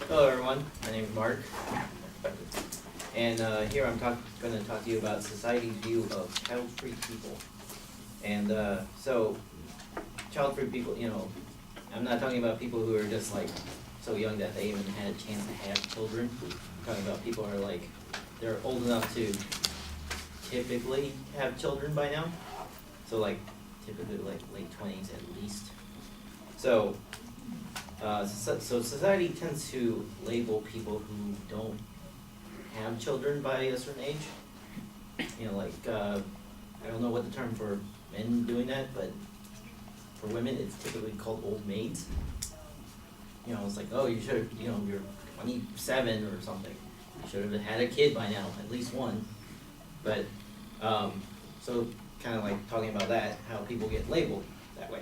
Hello everyone, my name is Mark, and here I'm going to talk to you about society's view of child-free people. And so, child-free people, I'm not talking about people who are just like so young that they even had a chance to have children. I'm talking about people who are like, they're old enough to typically have children by now. So like, typically like late 20s at least. So society tends to label people who don't have children by a certain age. I don't know what the term for men doing that, but for women it's typically called old maids. It's like, oh, you should, you're 27 or something. You should have had a kid by now, at least one. But, so kind of like talking about that, how people get labeled that way.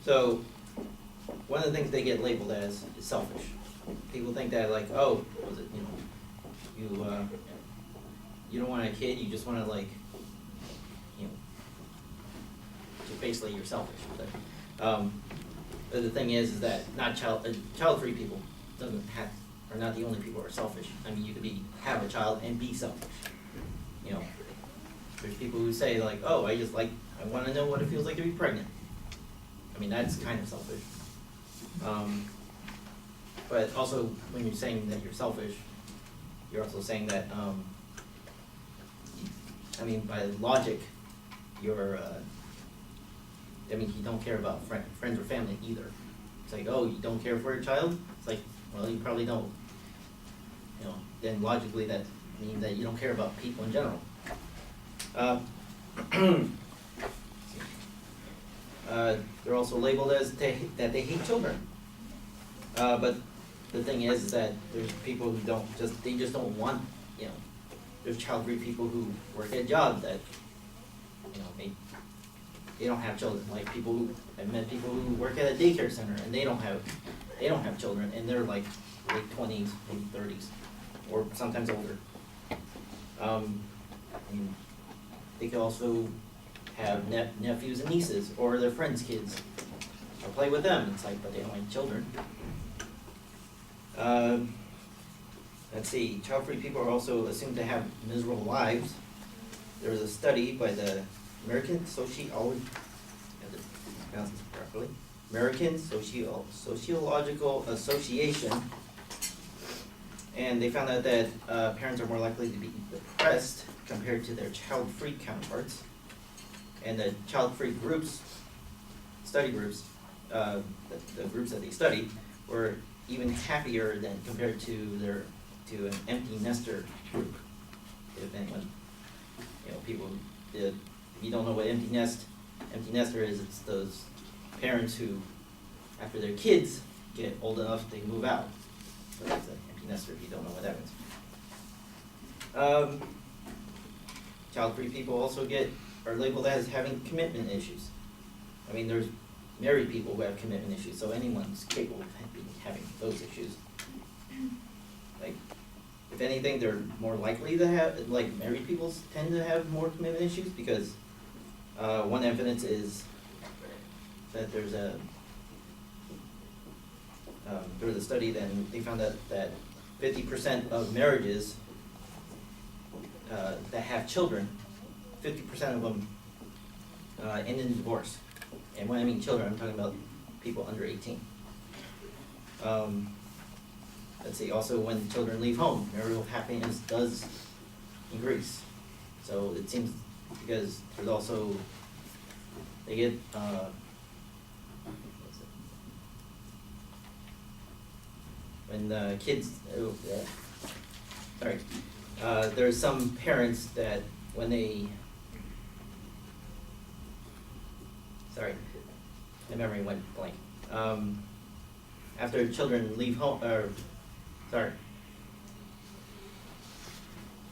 So, one of the things they get labeled as is selfish. People think that like, oh, was it, you don't want a kid, you just want to like, just basically you're selfish. But the thing is that not child-free people are not the only people who are selfish. I mean, you could have a child and be selfish. There's people who say like, oh, I want to know what it feels like to be pregnant. I mean, that's kind of selfish. But also, when you're saying that you're selfish, you're also saying that, by logic, you don't care about friends or family either. It's like, oh, you don't care for your child? It's like, well, you probably don't. Then logically that means that you don't care about people in general. They're also labeled as that they hate children. But the thing is that there's people who they just don't want, there's child-free people who work at jobs that, they don't have children. Like I've met people who work at a daycare center and they don't have children, and they're like late 20s, maybe 30s, or sometimes older. They could also have nephews and nieces, or their friends' kids, or play with them. It's like, but they don't have children. Let's see, child-free people are also assumed to have miserable lives. There was a study by the American Sociological Association, and they found out that parents are more likely to be depressed compared to their child-free counterparts. And the child-free study groups, the groups that they studied, were even happier than compared to an empty nester group. If anyone, people, if you don't know what empty nester is, it's those parents who, after their kids get old enough, they move out. So that's an empty nester if you don't know what that means. Child-free people also are labeled as having commitment issues. I mean, there's married people who have commitment issues, so anyone's capable of having those issues. Like, if anything, they're more likely to have, like, married people tend to have more commitment issues because one evidence is that there was a study that they found that 50% of marriages that have children, 50% of them end in divorce. And when I mean children, I'm talking about people under 18. Let's see, also when children leave home, marital happiness does increase. So it seems because there's also, they get, when the kids, there's some parents that when they, my memory went blank. After children leave home,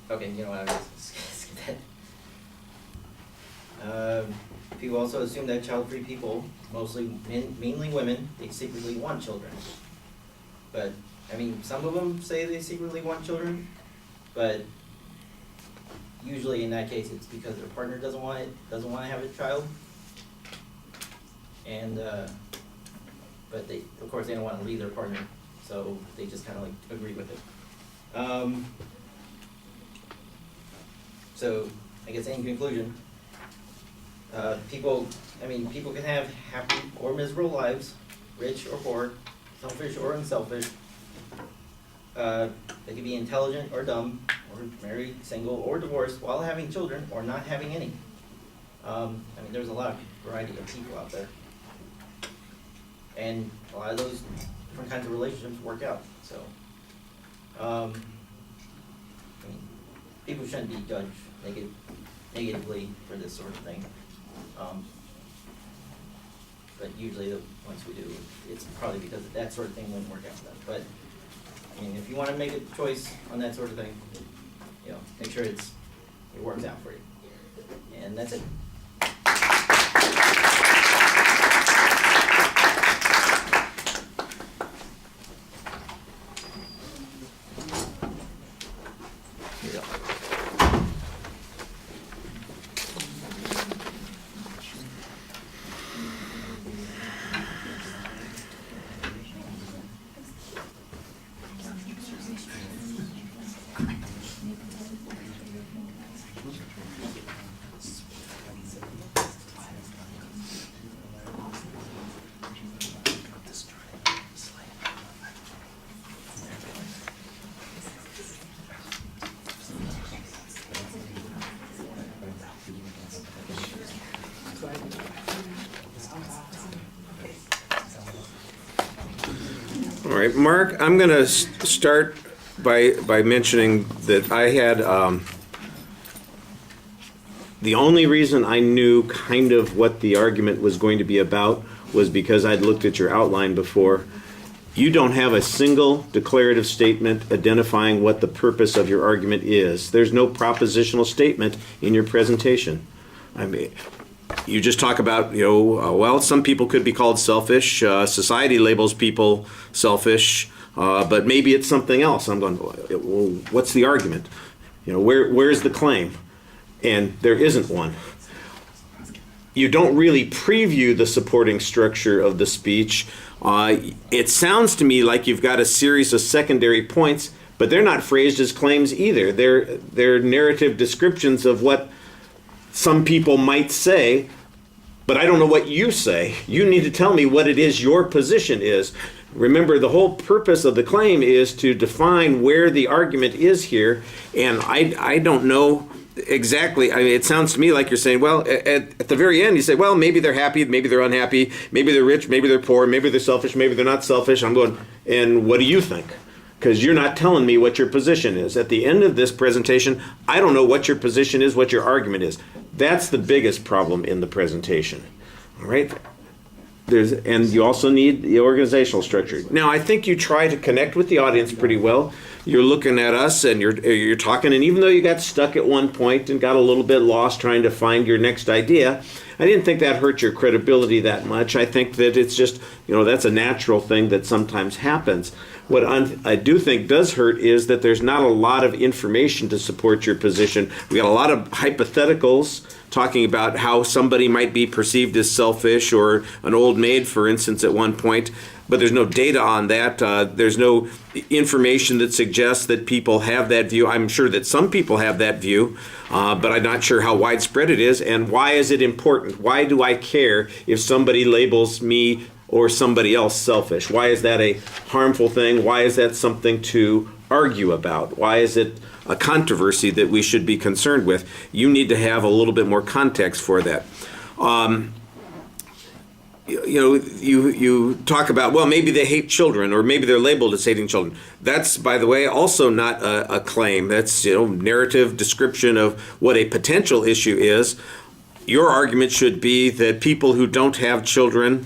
okay, you know what, I was skip that. People also assume that child-free people, mainly women, they secretly want children. But, I mean, some of them say they secretly want children, but usually in that case it's because their partner doesn't want to have a child. And, but of course they don't want to leave their partner So they just kind of like agree with it. So I guess in conclusion, people can have happy or miserable lives, rich or poor, selfish or unselfish. They can be intelligent or dumb, or married, single, or divorced, while having children or not having any. There's a lot of variety of people out there. And a lot of those different kinds of relationships work out. So, people shouldn't be judged negatively for this sort of thing. But usually, once we do, it's probably because that sort of thing wouldn't work out for them. But if you want to make a choice on that sort of thing, make sure it works out for you. And that's it. All right, Mark, I'm going to start by mentioning that I had the only reason I knew kind of what the argument was going to be about was because I'd looked at your outline before. You don't have a single declarative statement identifying what the purpose of your argument is. There's no propositional statement in your presentation. You just talk about, well, some people could be called selfish. Society labels people selfish, but maybe it's something else. I'm going, well, what's the argument? Where's the claim? And there isn't one. You don't really preview the supporting structure of the speech. It sounds to me like you've got a series of secondary points, but they're not phrased as claims either. They're narrative descriptions of what some people might say, but I don't know what you say. You need to tell me what it is your position is. Remember, the whole purpose of the claim is to define where the argument is here, and I don't know exactly. It sounds to me like you're saying, well, at the very end, you say, well, maybe they're happy, maybe they're unhappy, maybe they're rich, maybe they're poor, maybe they're selfish, maybe they're not selfish. I'm going, and what do you think? Because you're not telling me what your position is. At the end of this presentation, I don't know what your position is, what your argument is. That's the biggest problem in the presentation. All right? And you also need the organizational structure. Now, I think you try to connect with the audience pretty well. You're looking at us and you're talking, and even though you got stuck at one point and got a little bit lost trying to find your next idea, I didn't think that hurt your credibility that much. I think that it's just, that's a natural thing that sometimes happens. What I do think does hurt is that there's not a lot of information to support your position. We got a lot of hypotheticals talking about how somebody might be perceived as selfish, or an old maid, for instance, at one point, but there's no data on that. There's no information that suggests that people have that view. I'm sure that some people have that view, but I'm not sure how widespread it is. And why is it important? Why do I care if somebody labels me or somebody else selfish? Why is that a harmful thing? Why is that something to argue about? Why is it a controversy that we should be concerned with? You need to have a little bit more context for that. You talk about, well, maybe they hate children, or maybe they're labeled as hating children. That's, by the way, also not a claim. That's narrative description of what a potential issue is. Your argument should be that people who don't have children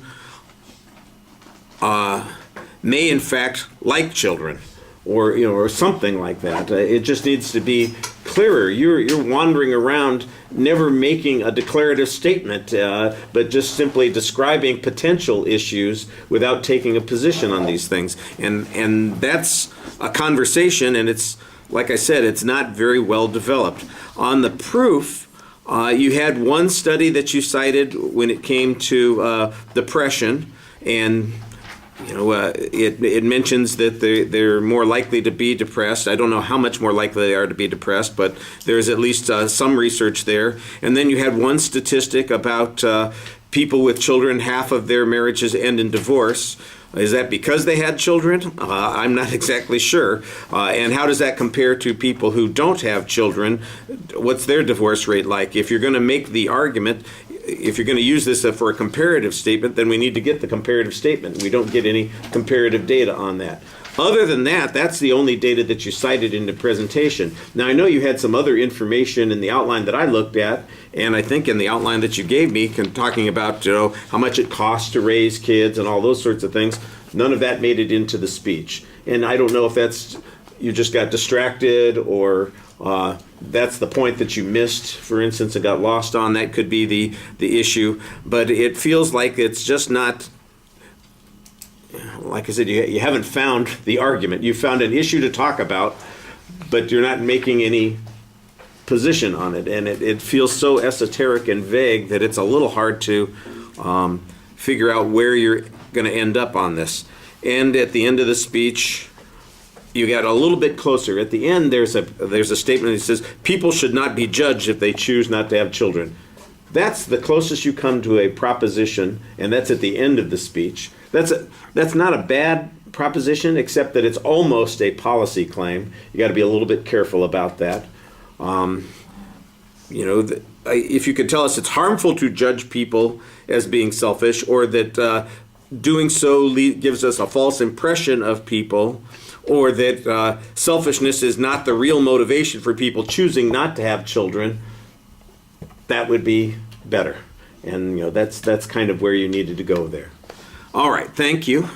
may in fact like children, or something like that. It just needs to be clearer. You're wandering around, never making a declarative statement, but just simply describing potential issues without taking a position on these things. And that's a conversation, and it's, like I said, it's not very well developed. On the proof, you had one study that you cited when it came to depression, and it mentions that they're more likely to be depressed. I don't know how much more likely they are to be depressed, but there's at least some research there. And then you had one statistic about people with children, half of their marriages end in divorce. Is that because they had children? I'm not exactly sure. And how does that compare to people who don't have children? What's their divorce rate like? If you're going to make the argument, if you're going to use this for a comparative statement, then we need to get the comparative statement. We don't get any comparative data on that. Other than that, that's the only data that you cited in the presentation. Now, I know you had some other information in the outline that I looked at, and I think in the outline that you gave me, talking about how much it costs to raise kids and all those sorts of things. None of that made it into the speech. And I don't know if that's, you just got distracted, or that's the point that you missed, for instance, and got lost on. That could be the issue. But it feels like it's just not, like I said, you haven't found the argument. You found an issue to talk about, but you're not making any position on it. And it feels so esoteric and vague that it's a little hard to figure out where you're going to end up on this. And at the end of the speech, you got a little bit closer. At the end, there's a statement that says, people should not be judged if they choose not to have children. That's the closest you come to a proposition, and that's at the end of the speech. That's not a bad proposition, except that it's almost a policy claim. You got to be a little bit careful about that. If you could tell us it's harmful to judge people as being selfish, or that doing so gives us a false impression of people, or that selfishness is not the real motivation for people choosing not to have children, that would be better. And that's kind of where you needed to go there. All right, thank you.